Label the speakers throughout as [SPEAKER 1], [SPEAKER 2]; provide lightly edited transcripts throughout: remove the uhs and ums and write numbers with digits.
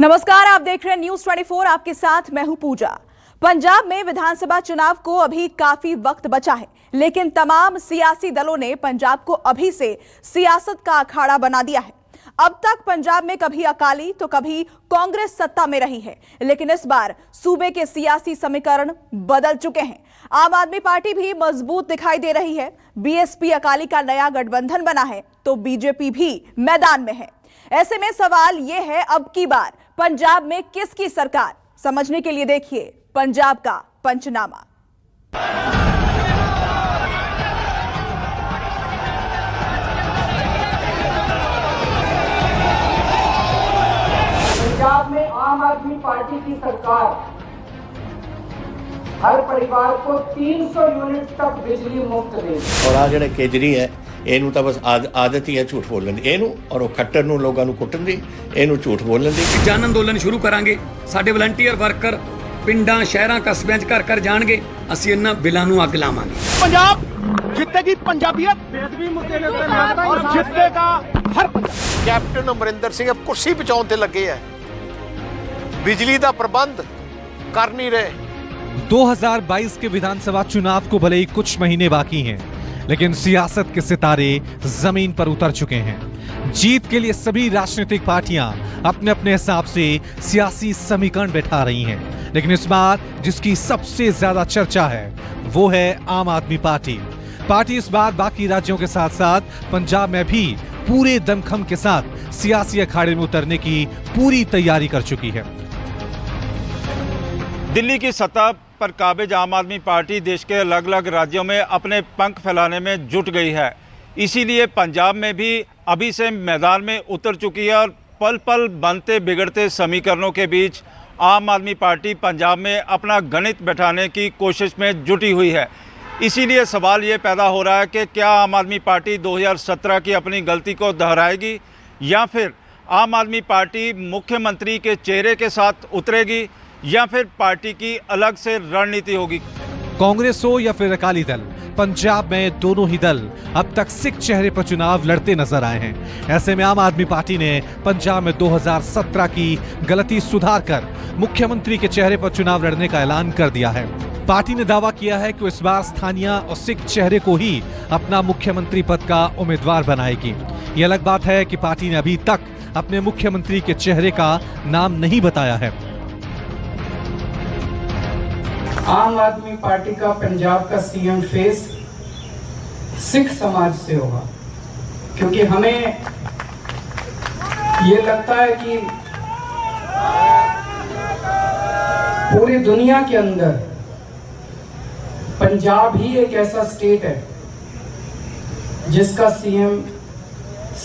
[SPEAKER 1] नमस्कार, आप देख रहे हैं न्यूज 24। आपके साथ मैं हूं पूजा। पंजाब में विधानसभा चुनाव को अभी काफी वक्त बचा है, लेकिन तमाम सियासी दलों ने पंजाब को अभी से सियासत का अखाड़ा बना दिया है। अब तक पंजाब में कभी अकाली तो कभी कांग्रेस सत्ता में रही है, लेकिन इस बार सूबे के सियासी समीकरण बदल चुके हैं। आम आदमी पार्टी भी मजबूत दिखाई दे रही है। बीएसपी अकाली का नया गठबंधन बना है तो बीजेपी भी मैदान में है। ऐसे में सवाल यह है, अब की बार पंजाब में किसकी सरकार? समझने के लिए देखिए पंजाब का पंचनामा।
[SPEAKER 2] पंजाब में आम आदमी पार्टी की सरकार हर परिवार को 300 यूनिट तक बिजली मुफ्त देगी।
[SPEAKER 3] और आ ਜਿਹੜੇ केजरी है ਇਹਨੂੰ ਤਾਂ ਬਸ ਆਦਤ ਹੀ ਹੈ ਝੂਠ ਬੋਲਣ ਦੀ, ਇਹਨੂੰ ਔਰ ਉਹ ਖੱਟਰ ਨੂੰ ਲੋਕਾਂ ਨੂੰ ਕੁੱਟਣ ਦੀ, ਇਹਨੂੰ ਝੂਠ ਬੋਲਣ ਦੀ।
[SPEAKER 4] ਜਨ ਅੰਦੋਲਨ ਸ਼ੁਰੂ ਕਰਾਂਗੇ। ਸਾਡੇ ਵਲੰਟੀਅਰ ਵਰਕਰ ਪਿੰਡਾਂ ਸ਼ਹਿਰਾਂ ਕਸਬਿਆਂ 'ਚ ਘਰ ਘਰ ਜਾਣਗੇ। ਅਸੀਂ ਇਹਨਾਂ ਬਿੱਲਾਂ ਨੂੰ ਅੱਗ ਲਾਵਾਂਗੇ।
[SPEAKER 5] पंजाब जितेगी, पंजाबियत बेदबी मुद्दे ने और जितेगा हर पंजाब।
[SPEAKER 6] कैप्टन अमरिंदर सिंह अब कुर्सी बचाने ते लगे है, बिजली का प्रबंध कर नहीं रहे।
[SPEAKER 7] 2022 के विधानसभा चुनाव को भले ही कुछ महीने बाकी हैं, लेकिन सियासत के सितारे जमीन पर उतर चुके हैं। जीत के लिए सभी राजनीतिक पार्टियां अपने अपने हिसाब से सियासी समीकरण बैठा रही हैं, लेकिन इस बार जिसकी सबसे ज्यादा चर्चा है वो है आम आदमी पार्टी। पार्टी इस बार बाकी राज्यों के साथ साथ पंजाब में भी पूरे दमखम के साथ सियासी अखाड़े में उतरने की पूरी तैयारी कर चुकी है।
[SPEAKER 8] दिल्ली की सत्ता पर काबिज आम आदमी पार्टी देश के अलग अलग राज्यों में अपने पंख फैलाने में जुट गई है। इसीलिए पंजाब में भी अभी से मैदान में उतर चुकी है और पल पल बनते बिगड़ते समीकरणों के बीच आम आदमी पार्टी पंजाब में अपना गणित बैठाने की कोशिश में जुटी हुई है। इसीलिए सवाल ये पैदा हो रहा है कि क्या आम आदमी पार्टी 2017 की अपनी गलती को दोहराएगी या फिर आम आदमी पार्टी मुख्यमंत्री के चेहरे के साथ उतरेगी या फिर पार्टी की अलग से रणनीति होगी।
[SPEAKER 7] कांग्रेस हो या फिर अकाली दल, पंजाब में दोनों ही दल अब तक सिख चेहरे पर चुनाव लड़ते नजर आए हैं। ऐसे में आम आदमी पार्टी ने पंजाब में 2017 की गलती सुधार कर मुख्यमंत्री के चेहरे पर चुनाव लड़ने का ऐलान कर दिया है। पार्टी ने दावा किया है कि इस बार स्थानीय और सिख चेहरे को ही अपना मुख्यमंत्री पद का उम्मीदवार बनाएगी। ये अलग बात है कि पार्टी ने अभी तक अपने मुख्यमंत्री के चेहरे का नाम नहीं बताया है।
[SPEAKER 2] आम आदमी पार्टी का पंजाब का सीएम फेस सिख समाज से होगा, क्योंकि हमें ये लगता है कि पूरी दुनिया के अंदर पंजाब ही एक ऐसा स्टेट है जिसका सीएम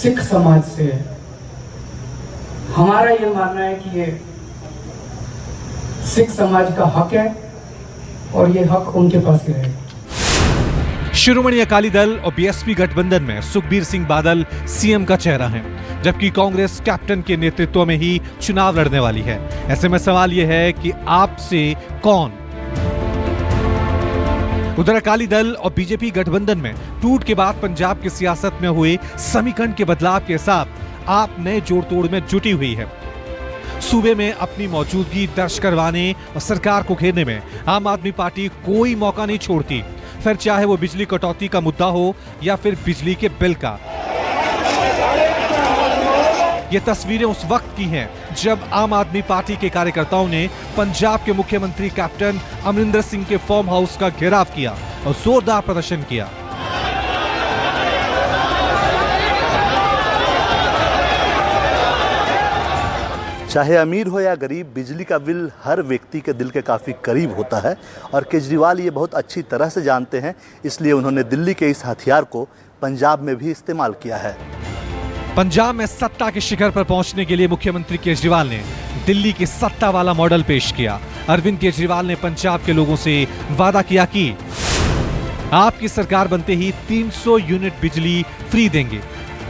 [SPEAKER 2] सिख समाज से है। हमारा ये मानना है कि ये सिख समाज का हक है और ये हक उनके पास ही रहेगा।
[SPEAKER 7] शिरोमणि अकाली दल और बीएसपी गठबंधन में सुखबीर सिंह बादल सीएम का चेहरा है, जबकि कांग्रेस कैप्टन के नेतृत्व में ही चुनाव लड़ने वाली है। ऐसे में सवाल यह है कि आपसे कौन? उधर अकाली दल और बीजेपी गठबंधन में टूट के बाद पंजाब की सियासत में हुए समीकरण के बदलाव के साथ आप नए जोड़ तोड़ में जुटी हुई है। सूबे में अपनी मौजूदगी दर्ज करवाने और सरकार को घेरने में आम आदमी पार्टी कोई मौका नहीं छोड़ती, फिर चाहे वो बिजली कटौती का मुद्दा हो या फिर बिजली के बिल का। ये तस्वीरें उस वक्त की हैं जब आम आदमी पार्टी के कार्यकर्ताओं ने पंजाब के मुख्यमंत्री कैप्टन अमरिंदर सिंह के फार्म हाउस का घेराव किया और जोरदार प्रदर्शन किया।
[SPEAKER 9] चाहे अमीर हो या गरीब, बिजली का बिल हर व्यक्ति के दिल के काफ़ी करीब होता है और केजरीवाल ये बहुत अच्छी तरह से जानते हैं। इसलिए उन्होंने दिल्ली के इस हथियार को पंजाब में भी इस्तेमाल किया है।
[SPEAKER 7] पंजाब में सत्ता के शिखर पर पहुंचने के लिए मुख्यमंत्री केजरीवाल ने दिल्ली की सत्ता वाला मॉडल पेश किया। अरविंद केजरीवाल ने पंजाब के लोगों से वादा किया कि आपकी सरकार बनते ही 300 यूनिट बिजली फ्री देंगे,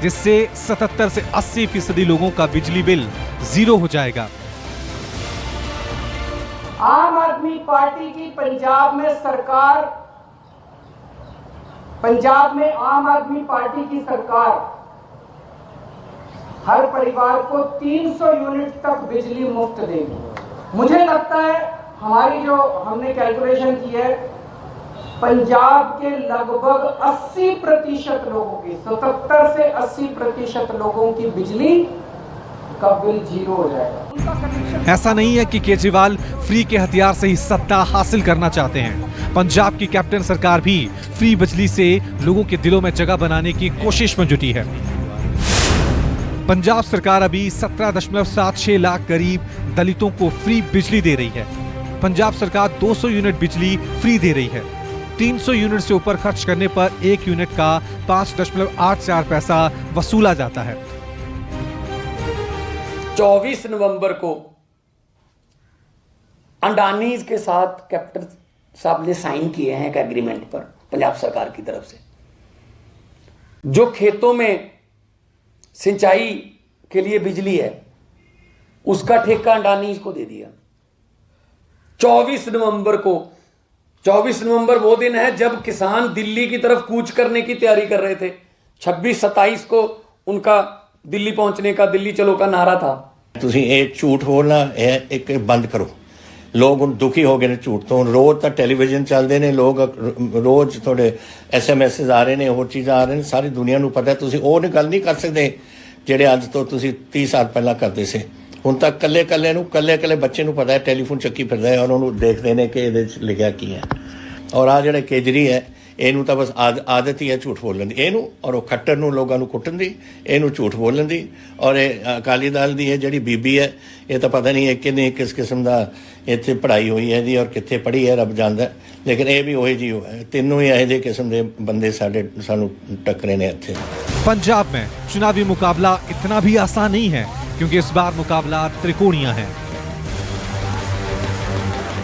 [SPEAKER 7] जिससे 77 से 80% लोगों का बिजली बिल जीरो हो जाएगा।
[SPEAKER 2] आम आदमी पार्टी की पंजाब में सरकार, पंजाब में आम आदमी पार्टी की सरकार हर परिवार को 300 यूनिट तक बिजली मुफ्त देगी। मुझे लगता है हमारी जो हमने कैलकुलेशन की है, पंजाब के लगभग 80% लोगों की, 77 से 80% लोगों की बिजली का बिल जीरो हो जाएगा।
[SPEAKER 7] ऐसा नहीं है कि केजरीवाल फ्री के हथियार से ही सत्ता हासिल करना चाहते हैं। पंजाब की कैप्टन सरकार भी फ्री बिजली से लोगों के दिलों में जगह बनाने की कोशिश में जुटी है। पंजाब सरकार अभी 17.76 लाख गरीब दलितों को फ्री बिजली दे रही है। पंजाब सरकार 200 यूनिट बिजली फ्री दे रही है। 300 यूनिट से ऊपर खर्च करने पर 1 यूनिट का 5.84 पैसा वसूला जाता है।
[SPEAKER 4] 24 नवंबर को अंडानीज के साथ कैप्टन साहब ने साइन किए हैं एक एग्रीमेंट पर पंजाब सरकार की तरफ से, जो खेतों में सिंचाई के लिए बिजली है उसका ठेका अंडानीज को दे दिया। 24 नवंबर को, 24 नवंबर वो दिन है जब किसान दिल्ली की तरफ कूच करने की तैयारी कर रहे थे। 26-27 को उनका दिल्ली पहुंचने का, दिल्ली चलो का नारा था।
[SPEAKER 3] ਤੁਸੀਂ ਇਹ ਝੂਠ ਬੋਲਣਾ ਇਹ ਇੱਕ ਬੰਦ ਕਰੋ। ਲੋਕ ਹੁਣ ਦੁਖੀ ਹੋ ਗਏ ਨੇ ਝੂਠ ਤੋਂ। ਰੋਜ਼ ਤਾਂ ਟੈਲੀਵਿਜ਼ਨ ਚੱਲਦੇ ਨੇ, ਲੋਕ ਰੋਜ਼ ਤੁਹਾਡੇ SMS ਆ ਰਹੇ ਨੇ, ਹੋਰ ਚੀਜ਼ਾਂ ਆ ਰਹੇ ਨੇ, ਸਾਰੀ ਦੁਨੀਆ ਨੂੰ ਪਤਾ। ਤੁਸੀਂ ਉਹ ਗੱਲ ਨਹੀਂ ਕਰ ਸਕਦੇ ਜਿਹੜੇ ਅੱਜ ਤੋਂ ਤੁਸੀਂ 30 ਸਾਲ ਪਹਿਲਾਂ ਕਰਦੇ ਸੀ। ਹੁਣ ਤੱਕ ਕੱਲੇ ਬੱਚੇ ਨੂੰ ਪਤਾ ਹੈ, ਟੈਲੀਫੋਨ ਚੱਕੀ ਫਿਰਦਾ ਹੈ ਔਰ ਉਹਨੂੰ ਦੇਖਦੇ ਨੇ ਕਿ ਇਹਦੇ 'ਚ ਲਿਖਿਆ ਕੀ ਹੈ। ਔਰ ਆ ਜਿਹੜੇ ਕੇਜਰੀ ਹੈ ਇਹਨੂੰ ਤਾਂ ਬਸ ਆਦਤ ਹੀ ਹੈ ਝੂਠ ਬੋਲਣ ਦੀ, ਇਹਨੂੰ ਔਰ ਉਹ ਖੱਟਰ ਨੂੰ ਲੋਕਾਂ ਨੂੰ ਕੁੱਟਣ ਦੀ, ਇਹਨੂੰ ਝੂਠ ਬੋਲਣ ਦੀ। ਔਰ ਇਹ ਅਕਾਲੀ ਦਲ ਦੀ ਇਹ ਜਿਹੜੀ ਬੀਬੀ ਹੈ, ਇਹ ਤਾਂ ਪਤਾ ਨਹੀਂ ਹੈ ਕਿੰਨੇ ਕਿਸ ਕਿਸਮ ਦਾ ਇੱਥੇ ਪੜ੍ਹਾਈ ਹੋਈ ਹੈ ਇਹਦੀ ਔਰ ਕਿੱਥੇ ਪੜ੍ਹੀ ਹੈ, ਰੱਬ ਜਾਣਦਾ। ਲੇਕਿਨ ਇਹ ਵੀ ਉਹੀ ਜਿਹੀ ਹੈ। ਤਿੰਨੋਂ ਹੀ ਇਹੋ ਜਿਹੇ ਕਿਸਮ ਦੇ ਬੰਦੇ ਸਾਨੂੰ ਟੱਕਰੇ ਨੇ ਇੱਥੇ।
[SPEAKER 7] पंजाब में चुनावी मुकाबला इतना भी आसान नहीं है, क्योंकि इस बार मुकाबला त्रिकोणीय है।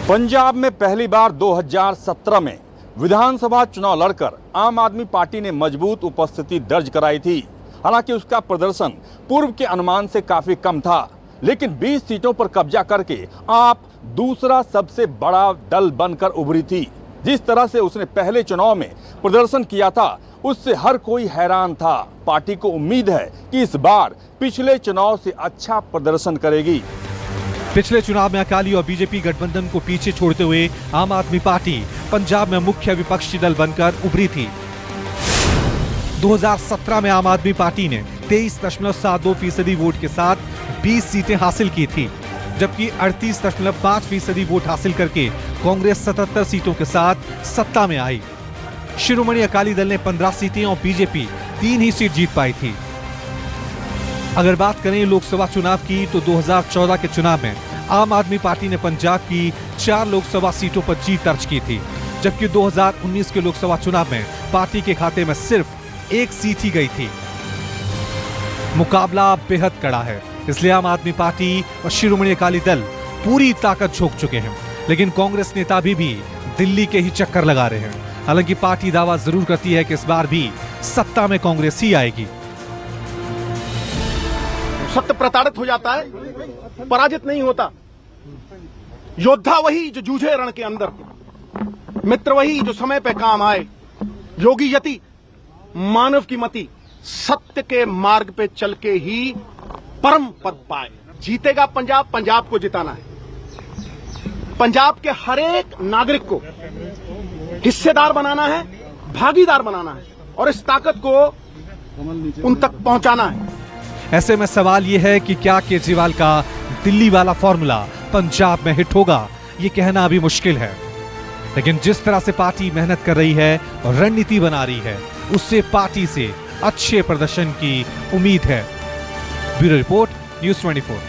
[SPEAKER 5] पंजाब में पहली बार 2017 में विधानसभा चुनाव लड़कर आम आदमी पार्टी ने मजबूत उपस्थिति दर्ज कराई थी। हालांकि उसका प्रदर्शन पूर्व के अनुमान से काफी कम था, लेकिन 20 सीटों पर कब्जा करके आप दूसरा सबसे बड़ा दल बनकर उभरी थी। जिस तरह से उसने पहले चुनाव में प्रदर्शन किया था उससे हर कोई हैरान था। पार्टी को उम्मीद है कि इस बार पिछले चुनाव से अच्छा प्रदर्शन करेगी।
[SPEAKER 7] पिछले चुनाव में अकाली और बीजेपी गठबंधन को पीछे छोड़ते हुए आम आदमी पार्टी पंजाब में मुख्य विपक्षी दल बनकर उभरी थी। 2017 में आम आदमी पार्टी ने 23.72% वोट के साथ 20 सीटें हासिल की थी, जबकि 38.5% वोट हासिल करके कांग्रेस 77 सीटों के साथ सत्ता में आई। शिरोमणि अकाली दल ने 15 सीटें और बीजेपी 3 ही सीट जीत पाई थी। अगर बात करें लोकसभा चुनाव की, तो 2014 के चुनाव में आम आदमी पार्टी ने पंजाब की 4 लोकसभा सीटों पर जीत दर्ज की थी, जबकि 2019 के लोकसभा चुनाव में पार्टी के खाते में सिर्फ 1 सीट ही गई थी। मुकाबला बेहद कड़ा है, इसलिए आम आदमी पार्टी और शिरोमणि अकाली दल पूरी ताकत झोंक चुके हैं। लेकिन कांग्रेस नेता भी दिल्ली के ही चक्कर लगा रहे हैं। हालांकि पार्टी दावा जरूर करती है कि इस बार भी सत्ता में कांग्रेस ही आएगी।
[SPEAKER 5] सत्य प्रताड़ित हो जाता है, पराजित नहीं होता। योद्धा वही जो जूझे रण के अंदर, मित्र वही जो समय पे काम आए, योगी यति मानव की मति, सत्य के मार्ग पे चल के ही परम पद पाए। जीतेगा पंजाब, पंजाब को जिताना है। पंजाब के हर एक नागरिक को हिस्सेदार बनाना है, भागीदार बनाना है और इस ताकत को उन तक पहुंचाना है।
[SPEAKER 7] ऐसे में सवाल यह है कि क्या केजरीवाल का दिल्ली वाला फॉर्मूला पंजाब में हिट होगा, ये कहना अभी मुश्किल है। लेकिन जिस तरह से पार्टी मेहनत कर रही है और रणनीति बना रही है, उससे पार्टी से अच्छे प्रदर्शन की उम्मीद है। Bureau report, news 24।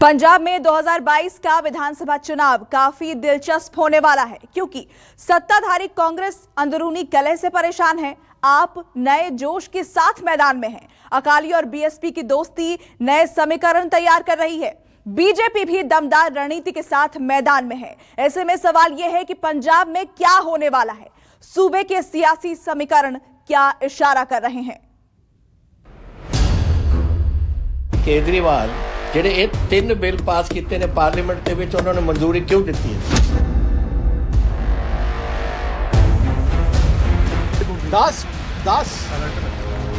[SPEAKER 1] पंजाब में 2022 का विधानसभा चुनाव काफी दिलचस्प होने वाला है, क्योंकि सत्ताधारी कांग्रेस अंदरूनी कलह से परेशान है। आप नए जोश के साथ मैदान में हैं। अकाली और बीएसपी की दोस्ती नए समीकरण तैयार कर रही है। बीजेपी भी दमदार रणनीति के साथ मैदान में है। ऐसे में सवाल यह है कि पंजाब में क्या होने वाला है, सूबे के सियासी समीकरण क्या इशारा कर रहे हैं।
[SPEAKER 3] केजरीवाल ਜਿਹੜੇ ਇਹ 3 ਬਿੱਲ ਪਾਸ ਕੀਤੇ ਨੇ ਪਾਰਲੀਮੈਂਟ ਦੇ ਵਿੱਚ, ਉਹਨਾਂ ਨੇ ਮਨਜ਼ੂਰੀ ਕਿਉਂ ਦਿੱਤੀ ਹੈ?
[SPEAKER 5] 10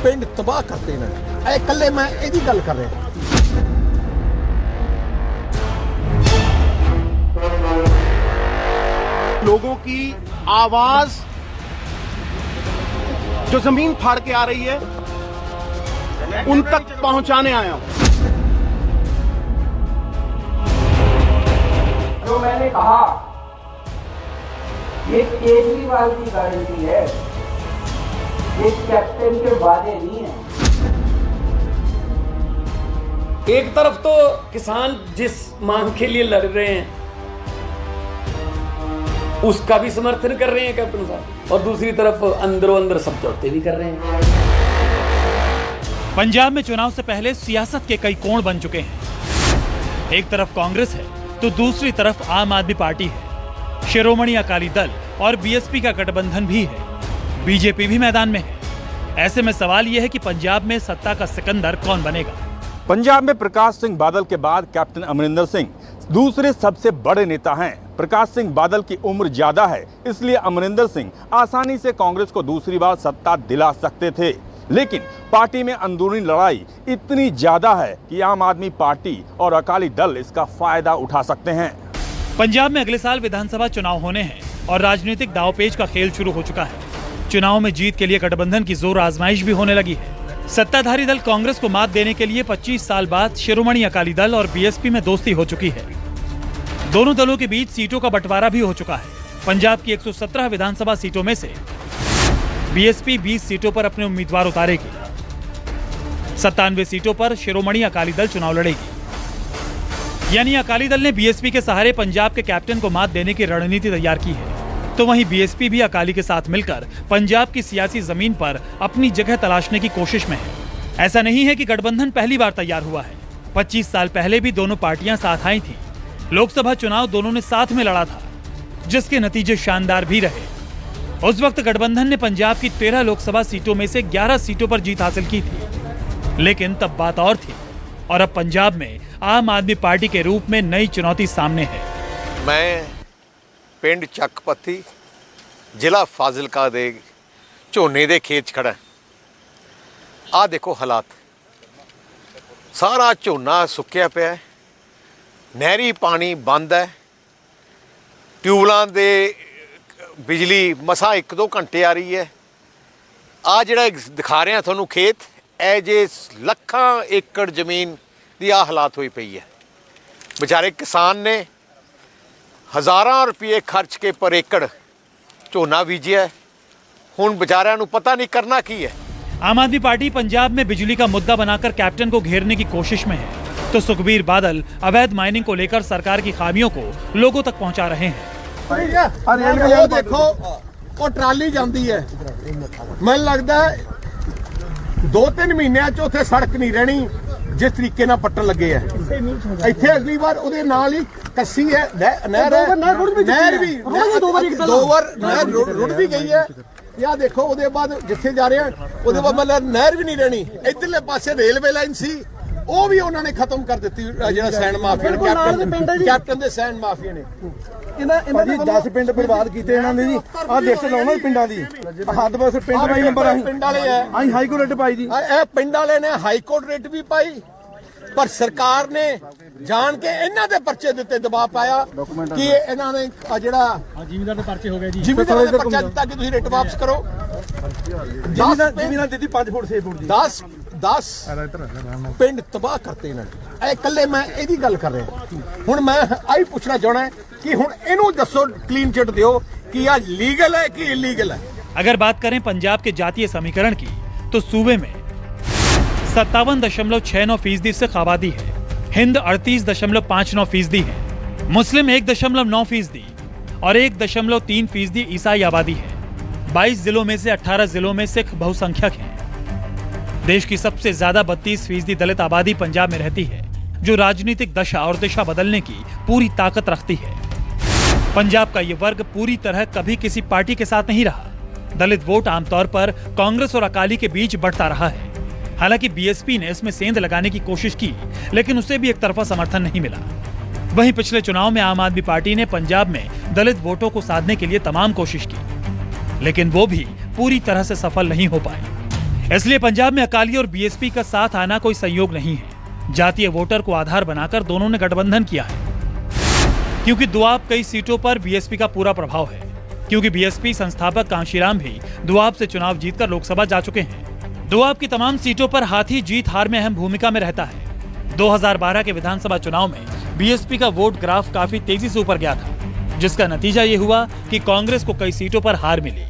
[SPEAKER 6] ਪਿੰਡ ਤਬਾਹ ਕਰਤੇ ਨੇ ਇਹ ਇਕੱਲੇ ਮੈਂ ਇਹਦੀ ਗੱਲ ਕਰ ਰਿਹਾ
[SPEAKER 5] लोगों की आवाज जो जमीन फाड़ के आ रही है उन तक पहुंचाने आया हूं।
[SPEAKER 2] जो मैंने कहा ये केजरीवाल की गारंटी है, ये कैप्टन के वादे नहीं है।
[SPEAKER 4] एक तरफ तो किसान जिस मांग के लिए लड़ रहे हैं उसका भी समर्थन कर रहे हैं कैप्टन साहब, और दूसरी तरफ अंदरों अंदर समझौते भी कर रहे हैं।
[SPEAKER 10] पंजाब में चुनाव से पहले सियासत के कई कोण बन चुके हैं। एक तरफ कांग्रेस है तो दूसरी तरफ आम आदमी पार्टी है, शिरोमणि अकाली दल और बीएसपी का गठबंधन भी है, बीजेपी भी मैदान में है। ऐसे में सवाल यह है कि पंजाब में सत्ता का सिकंदर कौन बनेगा।
[SPEAKER 8] पंजाब में प्रकाश सिंह बादल के बाद कैप्टन अमरिंदर सिंह दूसरे सबसे बड़े नेता हैं। प्रकाश सिंह बादल की उम्र ज्यादा है, इसलिए अमरिंदर सिंह आसानी से कांग्रेस को दूसरी बार सत्ता दिला सकते थे, लेकिन पार्टी में अंदरूनी लड़ाई इतनी ज्यादा है कि आम आदमी पार्टी और अकाली दल इसका फायदा उठा सकते हैं।
[SPEAKER 10] पंजाब में अगले साल विधानसभा चुनाव होने हैं और राजनीतिक दांवपेच का खेल शुरू हो चुका है। चुनाव में जीत के लिए गठबंधन की जोर आजमाइश भी होने लगी है। सत्ताधारी दल कांग्रेस को मात देने के लिए 25 साल बाद शिरोमणि अकाली दल और बीएसपी में दोस्ती हो चुकी है। दोनों दलों के बीच सीटों का बंटवारा भी हो चुका है। पंजाब की 117 विधानसभा सीटों में से बीएसपी 20 सीटों पर अपने उम्मीदवार उतारेगी। 97 सीटों पर शिरोमणि अकाली दल चुनाव लड़ेगी। यानी अकाली दल ने बीएसपी के सहारे पंजाब के कैप्टन को मात देने की रणनीति तैयार की है, तो वहीं बीएसपी भी अकाली के साथ मिलकर पंजाब की सियासी जमीन पर अपनी जगह तलाशने की कोशिश में है। ऐसा नहीं है कि गठबंधन पहली बार तैयार हुआ है। 25 साल पहले भी दोनों पार्टियां साथ आई थीं। लोकसभा चुनाव दोनों ने साथ में लड़ा था, जिसके नतीजे शानदार भी रहे। उस वक्त गठबंधन ने पंजाब की 13 लोकसभा सीटों में से 11 सीटों पर जीत हासिल की थी, लेकिन तब बात और थी। और अब पंजाब में आम आदमी पार्टी के रूप में नई चुनौती सामने है।
[SPEAKER 6] मैं पिंड ਚੱਕਪੱਤੀ ਜ਼ਿਲ੍ਹਾ ਫਾਜ਼ਿਲਕਾ ਦੇ ਝੋਨੇ ਦੇ ਖੇਤ 'ਚ ਖੜਾ ਆ ਦੇਖੋ ਹਾਲਾਤ ਸਾਰਾ ਝੋਨਾ ਸੁੱਕਿਆ ਪਿਆ ਹੈ ਨਹਿਰੀ ਪਾਣੀ ਬੰਦ ਹੈ ਟਿਊਬਲਾਂ ਦੇ ਬਿਜਲੀ ਮਸਾ 1-2 ਘੰਟੇ ਆ ਰਹੀ ਹੈ ਆ ਜਿਹੜਾ ਦਿਖਾ ਰਿਹਾ ਤੁਹਾਨੂੰ ਖੇਤ ਇਹ ਜੇ ਲੱਖਾਂ ਏਕੜ ਜ਼ਮੀਨ ਦੀ ਆ ਹਾਲਾਤ ਹੋਈ ਪਈ ਹੈ ਵਿਚਾਰੇ ਕਿਸਾਨ ਨੇ हजारां रुपये खर्च के पर एकड़ झोना बीजिया हुण बेचारियां नूं पता नहीं करना की है।
[SPEAKER 10] आम आदमी पार्टी पंजाब में बिजली का मुद्दा बनाकर कैप्टन को घेरने की कोशिश में है, तो सुखबीर बादल अवैध माइनिंग को लेकर सरकार की खामियों को लोगों तक पहुंचा रहे हैं।
[SPEAKER 6] वो देखो वो ट्राली जाती है मैं लगता है 2-3 महीनों च उत्थे सड़क नहीं रहनी जिस तरीके नाल पट्टन लगे है। इत्थे अगली बार उहदे नाल ही कस्सी है नहर भी 2 बार नहर रुड़ भी गई है। या देखो उहदे बाद जिथे जा रहे हैं उहदे बाद मतलब नहर भी नहीं रहनी। इधरले पासे रेलवे लाइन सी ਉਹ ਵੀ ਉਹਨਾਂ ਨੇ ਖਤਮ ਕਰ ਦਿੱਤੀ ਜਿਹੜਾ ਸੈਂਡ ਮਾਫੀਆ ਨੇ ਕੈਪਟਨ ਦੇ ਸੈਂਡ ਮਾਫੀਆ ਨੇ
[SPEAKER 11] ਇਹਨਾਂ ਦੇ 10 ਪਿੰਡ ਬਰਬਾਦ ਕੀਤੇ ਇਹਨਾਂ ਨੇ ਜੀ। ਆਹ ਲਿਸਟ ਲਾਉਣਾ ਪਿੰਡਾਂ ਦੀ ਹੱਦ ਬਸ ਪਿੰਡ ਵਾਈ ਨੰਬਰ ਆਹੀ
[SPEAKER 2] ਪਿੰਡ ਵਾਲੇ ਆ
[SPEAKER 11] ਆਹੀ ਹਾਈ ਕੋਰਟ ਰੇਟ ਪਾਈ ਜੀ।
[SPEAKER 2] ਇਹ ਪਿੰਡ ਵਾਲੇ ਨੇ ਹਾਈ ਕੋਰਟ ਰੇਟ ਵੀ ਪਾਈ ਪਰ ਸਰਕਾਰ ਨੇ ਜਾਣ ਕੇ ਇਹਨਾਂ ਦੇ ਪਰਚੇ ਦਿੱਤੇ ਦਬਾਅ ਪਾਇਆ ਕਿ ਇਹਨਾਂ ਨੇ ਜਿਹੜਾ
[SPEAKER 11] ਜ਼ਿਮੀਂਦਾਰ ਦੇ ਪਰਚੇ ਹੋ ਗਏ ਜੀ
[SPEAKER 2] ਜ਼ਿਮੀਂਦਾਰ ਦੇ ਪਰਚਾ ਦਿੱਤਾ ਕਿ ਤੁਸੀਂ ਰਿਟ ਵਾਪਸ ਕਰੋ।
[SPEAKER 11] ਜ਼ਿਮੀਂਦਾਰ ਦਿੱਤੀ 5 ਫੁੱਟ 6 ਫੁੱਟ ਦੀ
[SPEAKER 2] 10 ਪਿੰਡ ਤਬਾਹ ਕਰਤੇ ਇਹਨਾਂ ਨੇ। ਇਹ ਇਕੱਲੇ ਮੈਂ ਇਹਦੀ ਗੱਲ ਕਰ ਰਿਹਾ। ਹੁਣ ਮੈਂ ਆਹੀ ਪੁੱਛਣਾ ਚਾਹਣਾ कि हुण इनू दसो क्लीन चिट दियो कि या लीगल है कि इलीगल है।
[SPEAKER 10] अगर बात करें पंजाब के जातीय समीकरण की तो सूबे में 57.69% सिख आबादी है, हिंद 38.59% है, मुस्लिम 1.9% और 1.3% ईसाई आबादी है। 22 जिलों में से 18 जिलों में सिख बहुसंख्यक हैं। देश की सबसे ज्यादा 32% दलित आबादी पंजाब में रहती है, जो राजनीतिक दशा और दिशा बदलने की पूरी ताकत रखती है। पंजाब का ये वर्ग पूरी तरह कभी किसी पार्टी के साथ नहीं रहा। दलित वोट आमतौर पर कांग्रेस और अकाली के बीच बढ़ता रहा है। हालांकि बीएसपी ने इसमें सेंध लगाने की कोशिश की, लेकिन उसे भी एक तरफा समर्थन नहीं मिला। वहीं पिछले चुनाव में आम आदमी पार्टी ने पंजाब में दलित वोटों को साधने के लिए तमाम कोशिश की, लेकिन वो भी पूरी तरह से सफल नहीं हो पाई। इसलिए पंजाब में अकाली और बीएसपी का साथ आना कोई संयोग नहीं है। जातीय वोटर को आधार बनाकर दोनों ने गठबंधन किया है, क्योंकि दोआब कई सीटों पर बीएसपी का पूरा प्रभाव है, क्योंकि बीएसपी संस्थापक कांशीराम भी दोआब से चुनाव जीतकर लोकसभा जा चुके हैं। दोआब की तमाम सीटों पर हाथी जीत हार में अहम भूमिका में रहता है। 2012 के विधानसभा चुनाव में बीएसपी का वोट ग्राफ काफी तेजी से ऊपर गया था, जिसका नतीजा ये हुआ कि कांग्रेस को कई सीटों पर हार मिली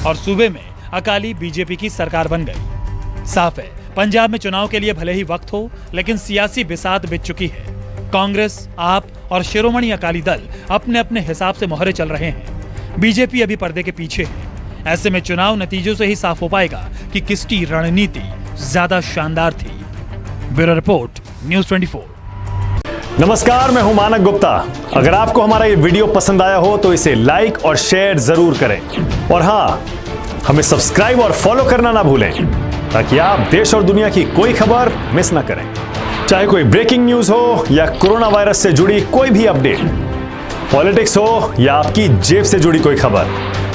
[SPEAKER 10] और सूबे में अकाली बीजेपी की सरकार बन गई। साफ है, पंजाब में चुनाव के लिए भले ही वक्त हो, लेकिन सियासी बिसात बिछ चुकी है। कांग्रेस, आप और शिरोमणि अकाली दल अपने अपने हिसाब से मोहरे चल रहे हैं। बीजेपी अभी पर्दे के पीछे है। ऐसे में चुनाव नतीजों से ही साफ हो पाएगा कि किसकी रणनीति ज्यादा शानदार थी। Bureau report, news 24।
[SPEAKER 12] नमस्कार, मैं हूं मानक गुप्ता। अगर आपको हमारा ये वीडियो पसंद आया हो तो इसे लाइक और शेयर जरूर करें, और हाँ, हमें सब्सक्राइब और फॉलो करना ना भूलें, ताकि आप देश और दुनिया की कोई खबर मिस ना करें। चाहे कोई ब्रेकिंग न्यूज हो या कोरोना वायरस से जुड़ी कोई भी अपडेट, पॉलिटिक्स हो या आपकी जेब से जुड़ी कोई खबर,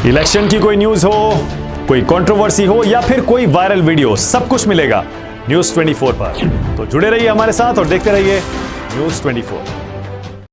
[SPEAKER 12] इलेक्शन की कोई न्यूज हो, कोई कंट्रोवर्सी हो या फिर कोई वायरल वीडियो, सब कुछ मिलेगा न्यूज़ 24 पर। तो जुड़े रहिए हमारे साथ और देखते रहिए न्यूज़ 24।